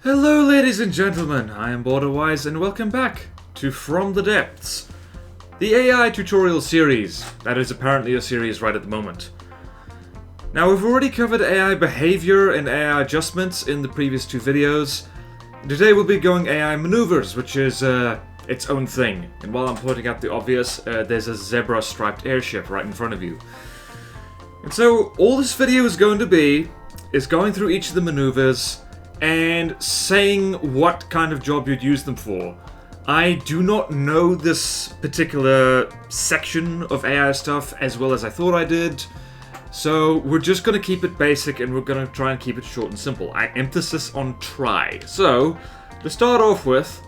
Hello ladies and gentlemen, I am BorderWise and welcome back to From the Depths, the AI tutorial series that is apparently a series right at the moment. Now we've already covered AI behavior and AI adjustments in the previous two videos. Today we'll be going AI maneuvers, which is its own thing. And while I'm pointing out the obvious, there's a zebra striped airship right in front of you. And so all this video is going to be is going through each of the maneuvers and saying what kind of job you'd use them for. I do not know this particular section of AI stuff as well as I thought I did, so we're just going to keep it basic and we're going to try and keep it short and simple. I emphasis on try. So, to start off with,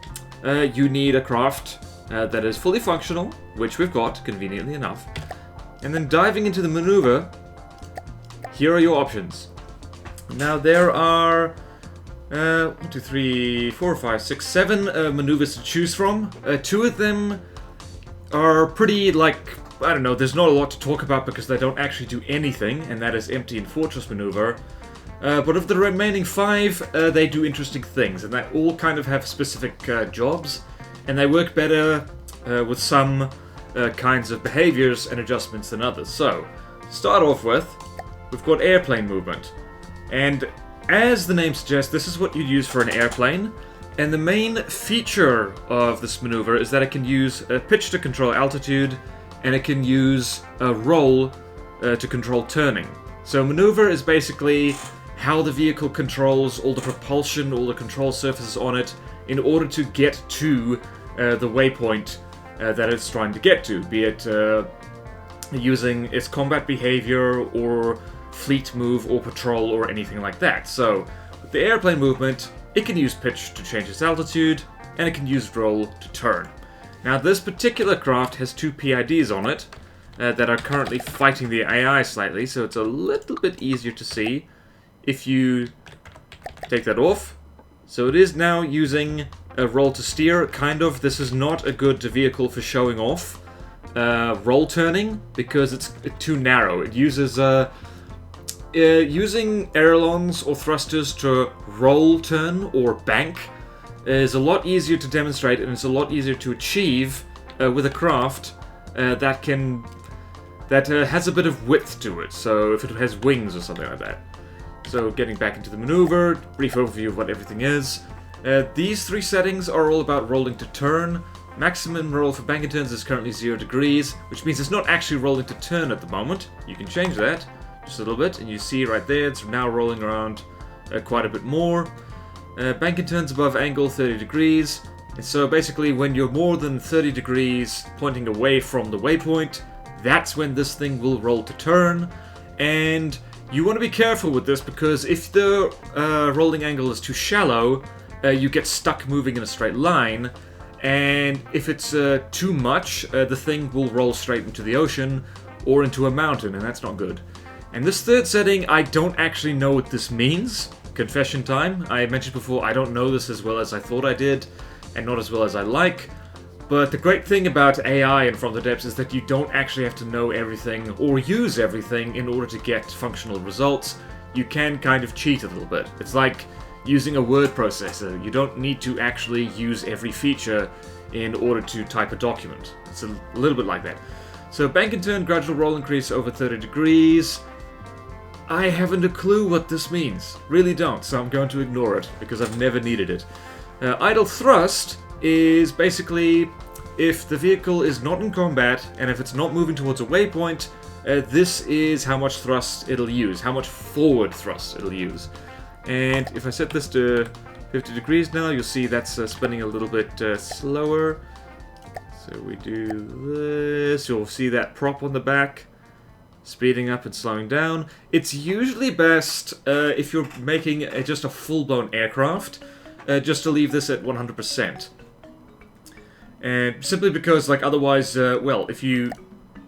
you need a craft that is fully functional, which we've got, conveniently enough. And then diving into the maneuver, here are your options. Now there are 1, 2, 3, 4, 5, 6, 7 maneuvers to choose from. Two of them are pretty, like, I don't know, there's not a lot to talk about because they don't actually do anything, and that is Empty and Fortress Maneuver. But of the remaining 5, they do interesting things, and they all kind of have specific jobs, and they work better with some kinds of behaviors and adjustments than others. So, to start off with, we've got airplane movement. And as the name suggests, this is what you'd use for an airplane, and the main feature of this maneuver is that it can use a pitch to control altitude, and it can use a roll to control turning. So maneuver is basically how the vehicle controls all the propulsion, all the control surfaces on it, in order to get to the waypoint that it's trying to get to, be it using its combat behavior or fleet move or patrol or anything like that. So, with the airplane movement, it can use pitch to change its altitude, and it can use roll to turn. Now, this particular craft has 2 PIDs on it that are currently fighting the AI slightly, so it's a little bit easier to see if you take that off. So it is now using a roll to steer, kind of. This is not a good vehicle for showing off roll turning, because it's too narrow. It uses using ailerons or thrusters to roll, turn, or bank is a lot easier to demonstrate, and it's a lot easier to achieve with a craft that has a bit of width to it. So if it has wings or something like that. So getting back into the maneuver, brief overview of what everything is. These 3 settings are all about rolling to turn. Maximum roll for bank and turns is currently 0 degrees, which means it's not actually rolling to turn at the moment. You can change that just a little bit, and you see right there, it's now rolling around quite a bit more. Bank and turns above angle 30 degrees. And so basically when you're more than 30 degrees pointing away from the waypoint, that's when this thing will roll to turn. And you want to be careful with this, because if the rolling angle is too shallow, you get stuck moving in a straight line. And if it's too much, the thing will roll straight into the ocean or into a mountain, and that's not good. And this 3rd setting, I don't actually know what this means. Confession time. I mentioned before, I don't know this as well as I thought I did, and not as well as I like. But the great thing about AI and From the Depths is that you don't actually have to know everything or use everything in order to get functional results. You can kind of cheat a little bit. It's like using a word processor. You don't need to actually use every feature in order to type a document. It's a little bit like that. So bank and turn, gradual roll increase over 30 degrees. I haven't a clue what this means. Really don't, so I'm going to ignore it, because I've never needed it. Idle thrust is basically if the vehicle is not in combat, and if it's not moving towards a waypoint, this is how much thrust it'll use, how much forward thrust it'll use. And if I set this to 50 degrees now, you'll see that's spinning a little bit slower. So we do this, you'll see that prop on the back, speeding up and slowing down. It's usually best if you're making just a full-blown aircraft, just to leave this at 100%. And simply because, like, otherwise, well, if you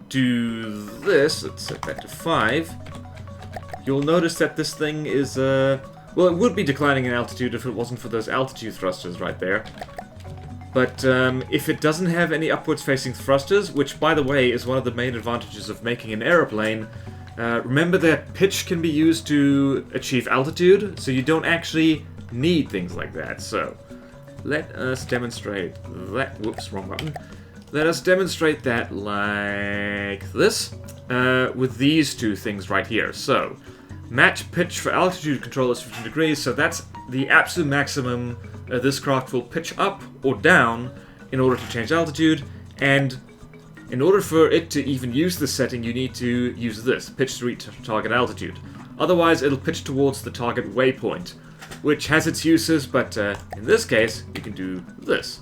do this, let's set that to 5, you'll notice that this thing is, well, it would be declining in altitude if it wasn't for those altitude thrusters right there. But if it doesn't have any upwards-facing thrusters, which, by the way, is one of the main advantages of making an aeroplane, remember that pitch can be used to achieve altitude, so you don't actually need things like that. So let us demonstrate that. Whoops, wrong button. Let us demonstrate that like this with these two things right here. So match pitch for altitude control is 15 degrees, so that's the absolute maximum this craft will pitch up or down in order to change altitude, and in order for it to even use this setting, you need to use this, pitch to reach target altitude. Otherwise, it'll pitch towards the target waypoint, which has its uses, but in this case, you can do this.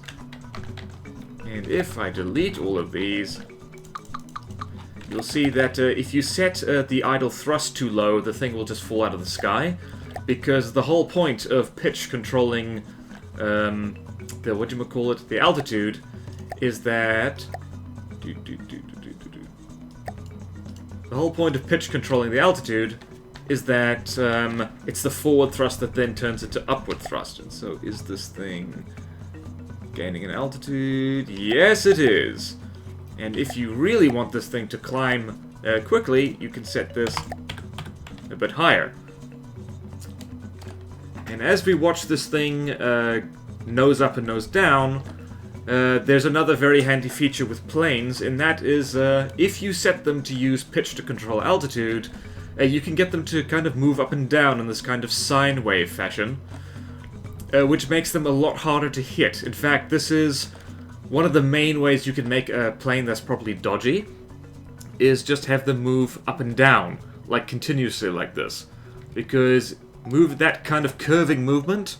And if I delete all of these, you'll see that if you set the idle thrust too low, the thing will just fall out of the sky, because the whole point of pitch controlling the altitude is that the whole point of pitch controlling the altitude is that it's the forward thrust that then turns into upward thrust. And so is this thing gaining an altitude? Yes, it is. And if you really want this thing to climb quickly, you can set this a bit higher. And as we watch this thing nose up and nose down, there's another very handy feature with planes, and that is if you set them to use pitch to control altitude, you can get them to kind of move up and down in this kind of sine wave fashion, which makes them a lot harder to hit. In fact, this is one of the main ways you can make a plane that's properly dodgy, is just have them move up and down, like continuously like this. Because that kind of curving movement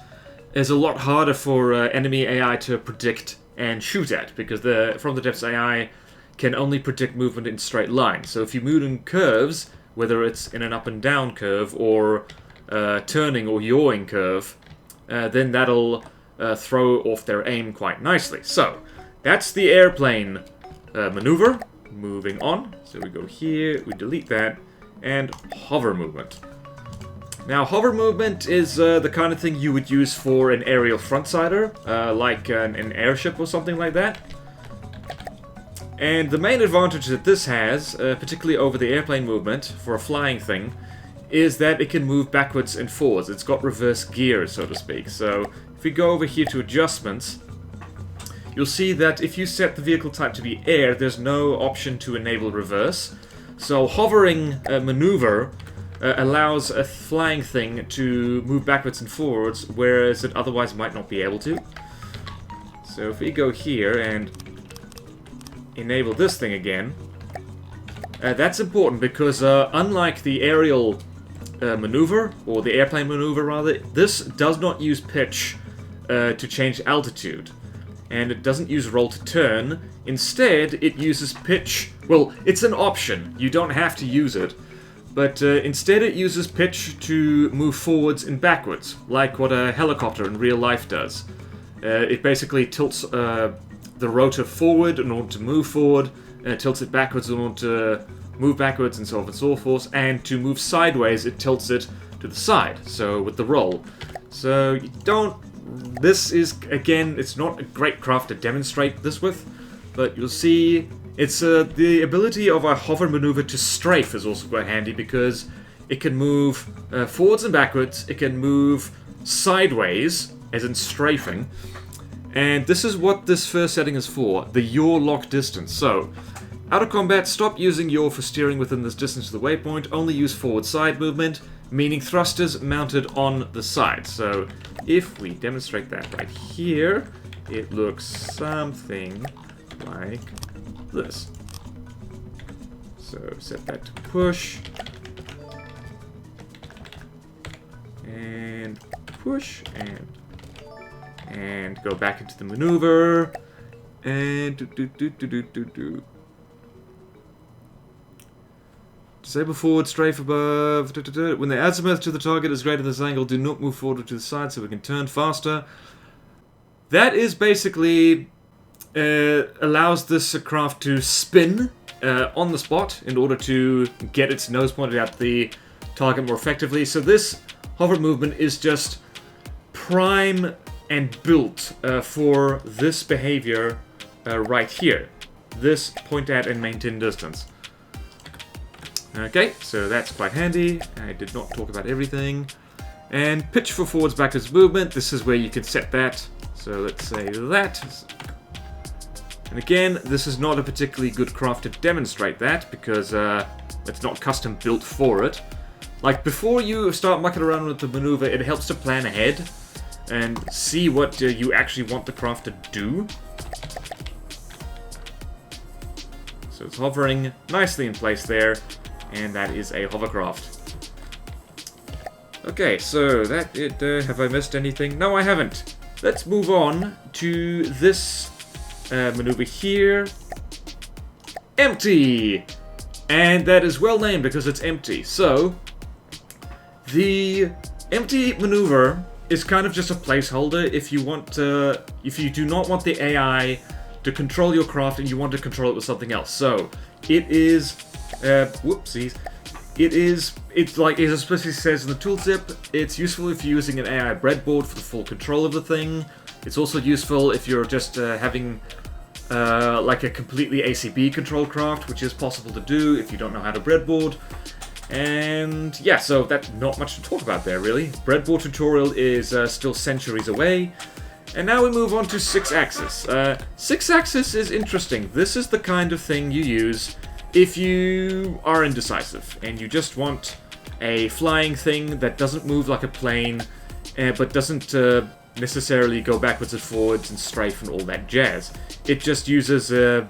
is a lot harder for enemy AI to predict and shoot at, because From the Depths AI can only predict movement in straight lines. So if you move in curves, whether it's in an up and down curve or turning or yawing curve, then that'll throw off their aim quite nicely. So that's the airplane maneuver. Moving on, so we go here, we delete that, and hover movement. Now, hover movement is the kind of thing you would use for an aerial frontsider, like an airship or something like that. And the main advantage that this has, particularly over the airplane movement for a flying thing, is that it can move backwards and forwards. It's got reverse gears, so to speak. So if we go over here to adjustments, you'll see that if you set the vehicle type to be air, there's no option to enable reverse. So hovering maneuver allows a flying thing to move backwards and forwards, whereas it otherwise might not be able to. So if we go here and enable this thing again, that's important because unlike the aerial maneuver, or the airplane maneuver rather, this does not use pitch to change altitude. And it doesn't use roll to turn. Instead, it uses pitch. Well, it's an option. You don't have to use it. But instead it uses pitch to move forwards and backwards, like what a helicopter in real life does. It basically tilts the rotor forward in order to move forward, tilts it backwards in order to move backwards, and so on and so forth. And to move sideways, it tilts it to the side, so with the roll. So you don't... This is, again, it's not a great craft to demonstrate this with, but you'll see it's the ability of a hover maneuver to strafe is also quite handy, because it can move forwards and backwards, it can move sideways, as in strafing, and this is what this first setting is for, the yaw lock distance. So, out of combat, stop using yaw for steering within this distance to the waypoint, only use forward side movement, meaning thrusters mounted on the side. So if we demonstrate that right here, it looks something like this. So set that to push, and push, and go back into the maneuver, and do. Disable forward, strafe above. When the azimuth to the target is greater than this angle, do not move forward to the side so we can turn faster. That is basically allows this craft to spin on the spot in order to get its nose pointed at the target more effectively. So this hover movement is just prime and built for this behavior right here. This point at and maintain distance. Okay, so that's quite handy. I did not talk about everything. And pitch for forwards backwards movement, this is where you can set that. So let's say that. And again, this is not a particularly good craft to demonstrate that, because it's not custom built for it. Like, before you start mucking around with the maneuver, it helps to plan ahead and see what you actually want the craft to do. So it's hovering nicely in place there, and that is a hovercraft. Okay, so that it. Have I missed anything? No, I haven't. Let's move on to this maneuver here. Empty! And that is well named because it's empty. So, the empty maneuver is kind of just a placeholder if you want if you do not want the AI to control your craft and you want to control it with something else. So, it is, whoopsies. It's like it explicitly says in the tooltip, it's useful if you're using an AI breadboard for the full control of the thing. It's also useful if you're just having like a completely ACB controlled craft, which is possible to do if you don't know how to breadboard. And yeah, so that's not much to talk about there, really. Breadboard tutorial is still centuries away. And now we move on to 6-axis. 6-axis is interesting. This is the kind of thing you use if you are indecisive and you just want a flying thing that doesn't move like a plane, but doesn't necessarily go backwards and forwards and strafe and all that jazz. It just uses it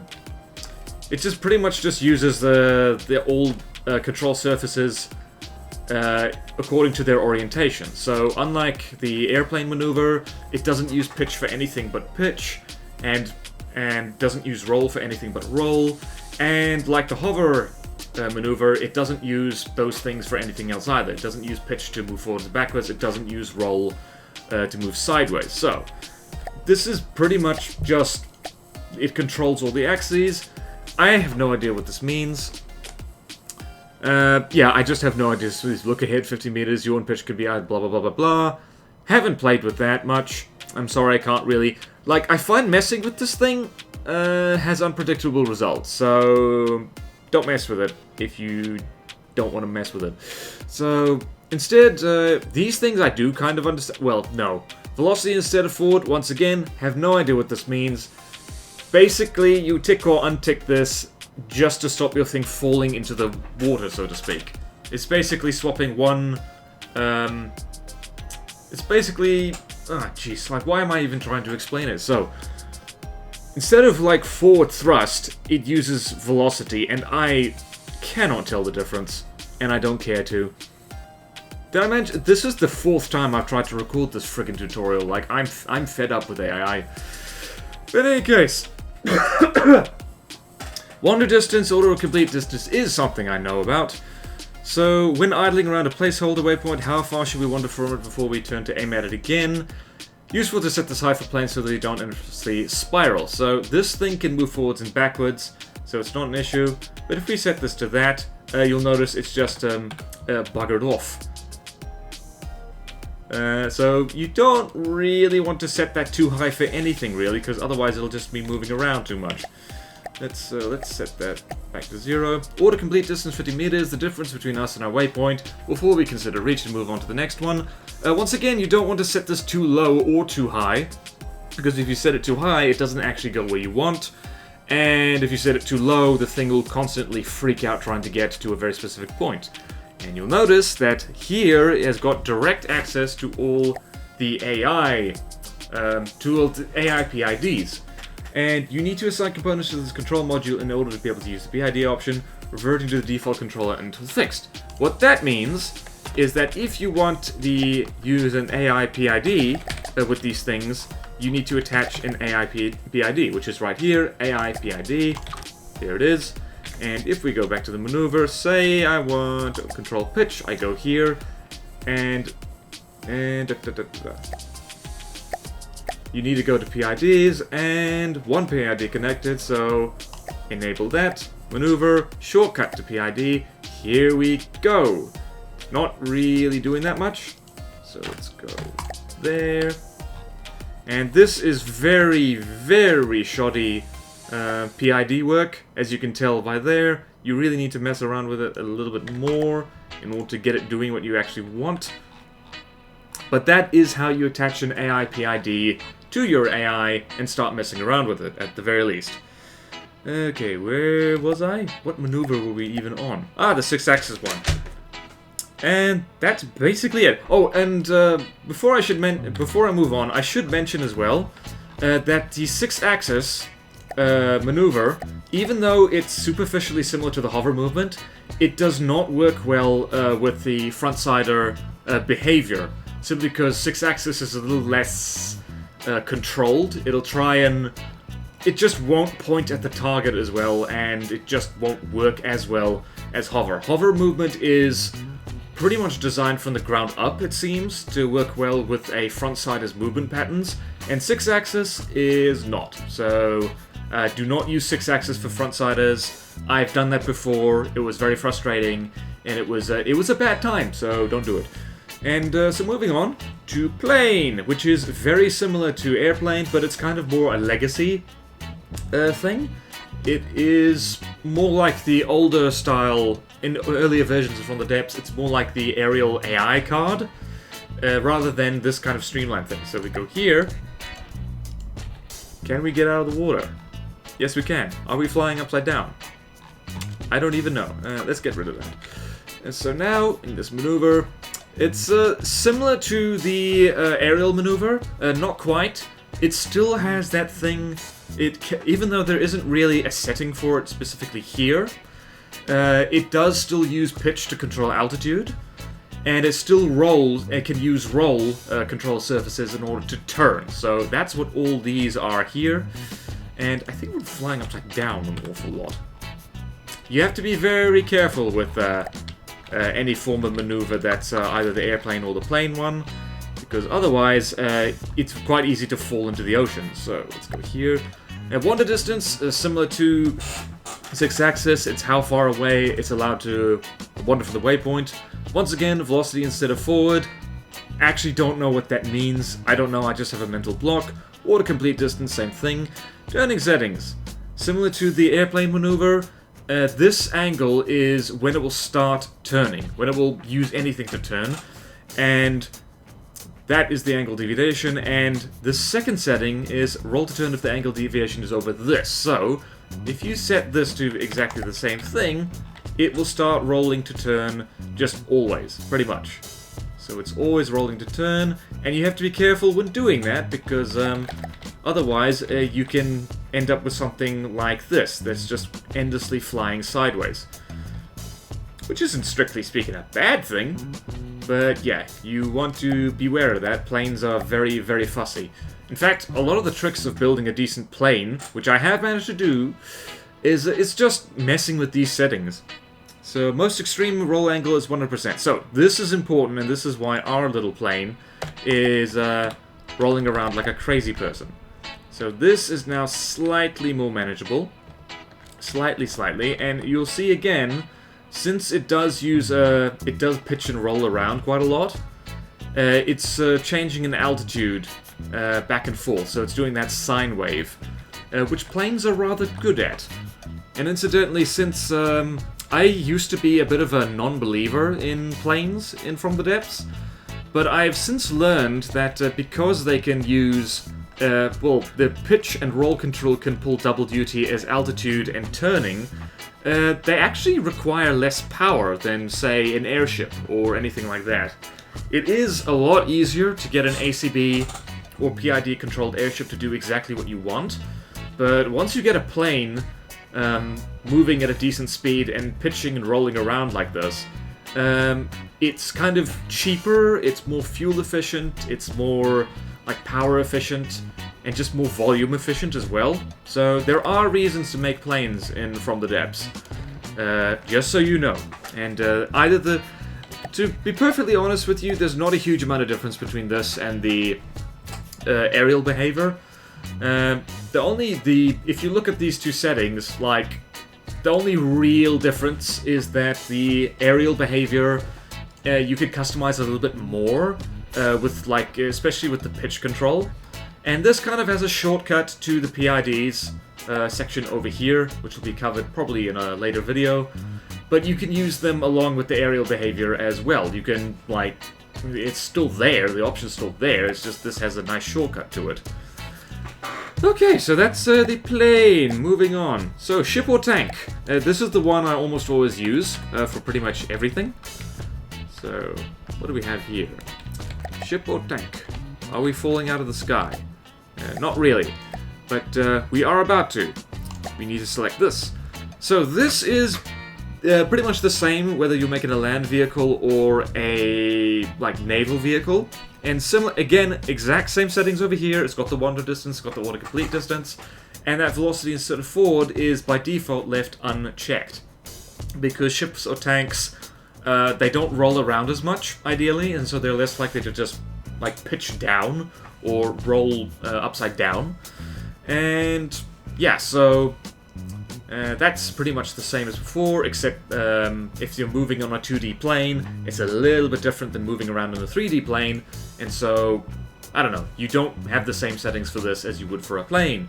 just pretty much just uses the old control surfaces according to their orientation. So unlike the airplane maneuver, it doesn't use pitch for anything but pitch, and doesn't use roll for anything but roll. And like the hover maneuver, it doesn't use those things for anything else either. It doesn't use pitch to move forwards and backwards. It doesn't use roll to move sideways. So this is pretty much just, it controls all the axes. I have no idea what this means. Yeah, I just have no idea. So look ahead 50 meters, your pitch could be out, blah blah blah blah blah. Haven't played with that much. I'm sorry, I can't really. Like, I find messing with this thing has unpredictable results, so don't mess with it if you don't want to mess with it. So instead, these things I do kind of understand. Well, no. Velocity instead of forward, once again, have no idea what this means. Basically, you tick or untick this just to stop your thing falling into the water, so to speak. It's basically swapping one, it's basically, ah, jeez, like, why am I even trying to explain it? So, instead of, like, forward thrust, it uses velocity, and I cannot tell the difference, and I don't care to. Did I mention, this is the 4th time I've tried to record this friggin' tutorial, like, I'm fed up with AI. But in any case, wander distance, order of complete distance is something I know about. So, when idling around a placeholder waypoint, how far should we wander from it before we turn to aim at it again? Useful to set this high for planes so that you don't endlessly spiral. So, this thing can move forwards and backwards, so it's not an issue. But if we set this to that, you'll notice it's just buggered off. So, you don't really want to set that too high for anything, really, because otherwise it'll just be moving around too much. Let's set that back to 0. Order complete distance 50 meters, the difference between us and our waypoint, before we consider reach and move on to the next one. Once again, you don't want to set this too low or too high, because if you set it too high, it doesn't actually go where you want. And if you set it too low, the thing will constantly freak out trying to get to a very specific point. And you'll notice that here it has got direct access to all the AI, AI PIDs. And you need to assign components to this control module in order to be able to use the PID option, reverting to the default controller until fixed. What that means is that if you want to use an AI PID with these things, you need to attach an AI PID, which is right here, AI PID. There it is. And if we go back to the maneuver, say I want to control pitch, I go here, and you need to go to PIDs, and one PID connected, so enable that, maneuver, shortcut to PID, here we go. Not really doing that much, so let's go there. And this is very, very shoddy PID work, as you can tell by there. You really need to mess around with it a little bit more in order to get it doing what you actually want. But that is how you attach an AI PID to your AI and start messing around with it, at the very least. Okay, where was I? What maneuver were we even on? Ah, the 6-axis one. And that's basically it. Oh, and before I move on, I should mention as well that the 6-axis maneuver, even though it's superficially similar to the hover movement, it does not work well with the front-sider behavior. Simply because 6-axis is a little less controlled. It'll try and... It just won't point at the target as well, and it just won't work as well as hover. Hover movement is pretty much designed from the ground up, it seems, to work well with a front-sider's movement patterns, and 6-axis is not. So do not use 6-axis for front-siders. I've done that before. It was very frustrating, and it was a bad time, so don't do it. And so moving on to plane, which is very similar to airplane, but it's kind of more a legacy thing. It is more like the older style, in earlier versions of From the Depths, it's more like the aerial AI card, rather than this kind of streamlined thing. So we go here. Can we get out of the water? Yes, we can. Are we flying upside down? I don't even know. Let's get rid of that. And so now, in this maneuver, it's similar to the aerial maneuver, not quite. It still has that thing, even though there isn't really a setting for it specifically here, it does still use pitch to control altitude, and it still rolls, it can use roll control surfaces in order to turn. So that's what all these are here, and I think we're flying upside down an awful lot. You have to be very careful with any form of maneuver that's either the airplane or the plane one, because otherwise it's quite easy to fall into the ocean. So let's go here. At wander distance, similar to 6-axis, it's how far away it's allowed to wander from the waypoint. Once again, velocity instead of forward. Actually don't know what that means. I don't know, I just have a mental block. Water complete distance, same thing. Turning settings. Similar to the airplane maneuver, this angle is when it will start turning, when it will use anything to turn, and that is the angle deviation, and the second setting is roll to turn if the angle deviation is over this. So, if you set this to exactly the same thing, it will start rolling to turn just always, pretty much. So it's always rolling to turn, and you have to be careful when doing that, because otherwise you can end up with something like this, that's just endlessly flying sideways. Which isn't, strictly speaking, a bad thing, but yeah, you want to beware of that. Planes are very, very fussy. In fact, a lot of the tricks of building a decent plane, which I have managed to do, is it's just messing with these settings. So most extreme roll angle is 100%. So this is important, and this is why our little plane is rolling around like a crazy person. So this is now slightly more manageable. Slightly, and you'll see again, since it does use it does pitch and roll around quite a lot, it's changing in altitude back and forth, so it's doing that sine wave, which planes are rather good at. And incidentally, since I used to be a bit of a non-believer in planes in From the Depths, but I've since learned that because they can use, well, the pitch and roll control can pull double duty as altitude and turning, they actually require less power than, say, an airship or anything like that. It is a lot easier to get an ACB or PID-controlled airship to do exactly what you want, but once you get a plane moving at a decent speed and pitching and rolling around like this, it's kind of cheaper, it's more fuel efficient, it's more like power efficient, and just more volume efficient as well. So there are reasons to make planes in From the Depths, just so you know. And to be perfectly honest with you, there's not a huge amount of difference between this and the aerial behavior. If you look at these two settings, like, the only real difference is that the aerial behavior you could customize a little bit more with, like, especially with the pitch control. And this kind of has a shortcut to the PIDs section over here, which will be covered probably in a later video. But you can use them along with the aerial behavior as well. You can, like, it's still there, the option's still there, it's just this has a nice shortcut to it. Okay, so that's the plane. Moving on. So, ship or tank. This is the one I almost always use for pretty much everything. So, what do we have here? Ship or tank? Are we falling out of the sky? Not really, but we are about to. We need to select this. So, this is pretty much the same whether you're making a land vehicle or a naval vehicle. And similar, again, exact same settings over here. It's got the wander distance, it's got the water complete distance, and that velocity instead of forward is by default left unchecked. Because ships or tanks, they don't roll around as much, ideally, and so they're less likely to just, pitch down or roll upside down. And, yeah, so that's pretty much the same as before, except if you're moving on a 2D plane, it's a little bit different than moving around on a 3D plane, and so, I don't know, you don't have the same settings for this as you would for a plane.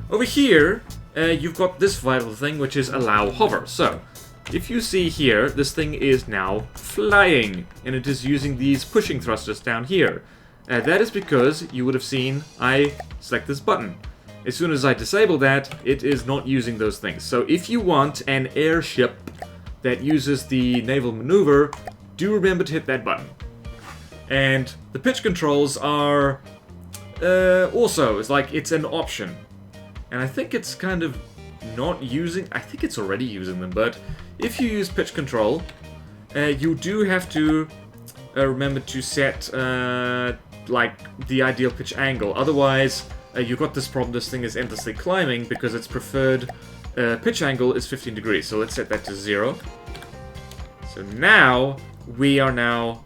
Over here, you've got this vital thing, which is allow hover. So, if you see here, this thing is now flying, and it is using these pushing thrusters down here. That is because you would have seen I select this button. As soon as I disable that, it is not using those things. So if you want an airship that uses the naval maneuver, do remember to hit that button. And the pitch controls are also, it's an option. And I think it's kind of not using, I think it's already using them, but if you use pitch control, you do have to remember to set the ideal pitch angle. Otherwise, you've got this problem, this thing is endlessly climbing because its preferred pitch angle is 15 degrees. So let's set that to 0. So now, we are now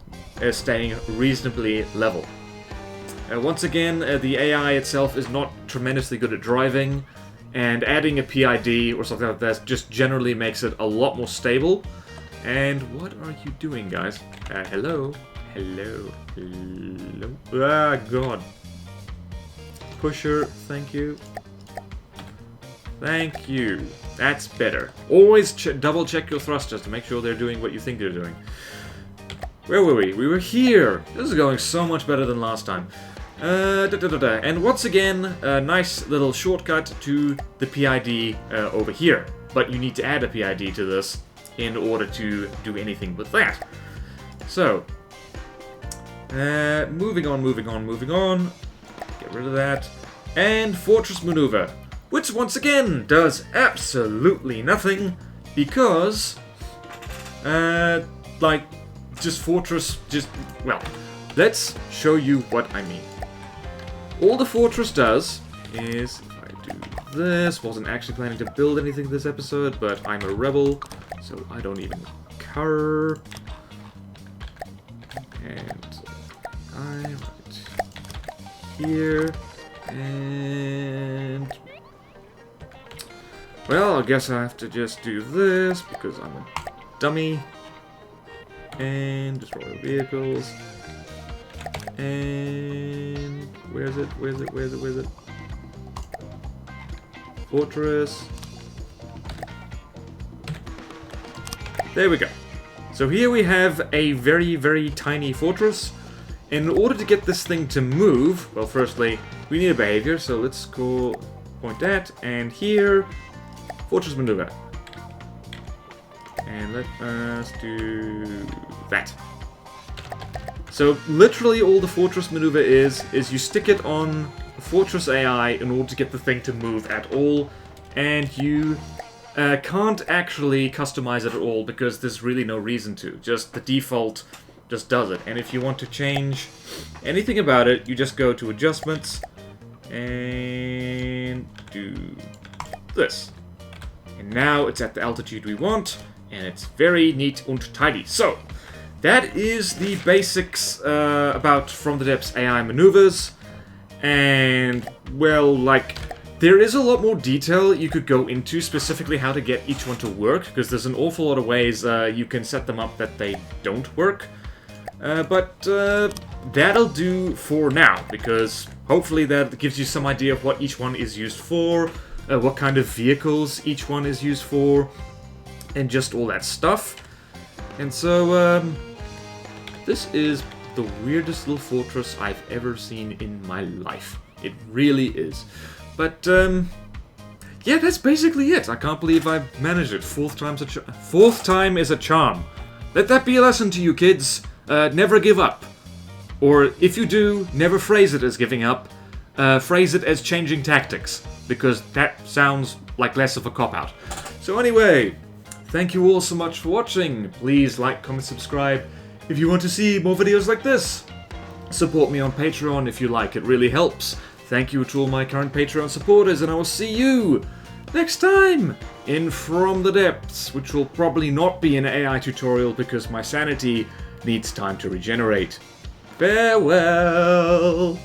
staying reasonably level. Once again, the AI itself is not tremendously good at driving, and adding a PID or something like that just generally makes it a lot more stable. And what are you doing, guys? Hello? Hello? Hello? Ah, God. Pusher, thank you. Thank you. That's better. Always double check your thrusters to make sure they're doing what you think they're doing. Where were we? We were here. This is going so much better than last time. And once again, a nice little shortcut to the PID over here. But you need to add a PID to this in order to do anything with that. So, moving on. Get rid of that. And Fortress Maneuver, which once again does absolutely nothing because, well, let's show you what I mean. All the Fortress does is, if I do this, wasn't actually planning to build anything this episode, but I'm a rebel, so I don't even care. And I'm right here, and well, I guess I have to just do this because I'm a dummy. And destroy vehicles. And where is it? Fortress. There we go. So here we have a very, very tiny fortress. In order to get this thing to move, well, firstly, we need a behavior, so let's go point that, and here, Fortress Maneuver. And let us do that. So literally all the Fortress Maneuver is you stick it on the Fortress AI in order to get the thing to move at all, and you can't actually customize it at all because there's really no reason to. Just the default just does it. And if you want to change anything about it, you just go to Adjustments and do this. And now it's at the altitude we want, and it's very neat and tidy. So, that is the basics about From the Depths AI maneuvers. And, well, there is a lot more detail you could go into, specifically how to get each one to work, because there's an awful lot of ways you can set them up that they don't work. But that'll do for now, because hopefully that gives you some idea of what each one is used for, what kind of vehicles each one is used for, and just all that stuff. And so, this is the weirdest little fortress I've ever seen in my life. It really is. But, yeah, that's basically it. I can't believe I managed it. Fourth time is a charm. Let that be a lesson to you kids. Never give up. Or if you do, never phrase it as giving up. Phrase it as changing tactics. Because that sounds like less of a cop-out. So anyway, thank you all so much for watching. Please like, comment, subscribe if you want to see more videos like this. Support me on Patreon if you like. It really helps. Thank you to all my current Patreon supporters, and I will see you next time in From the Depths, which will probably not be an AI tutorial because my sanity needs time to regenerate. Farewell!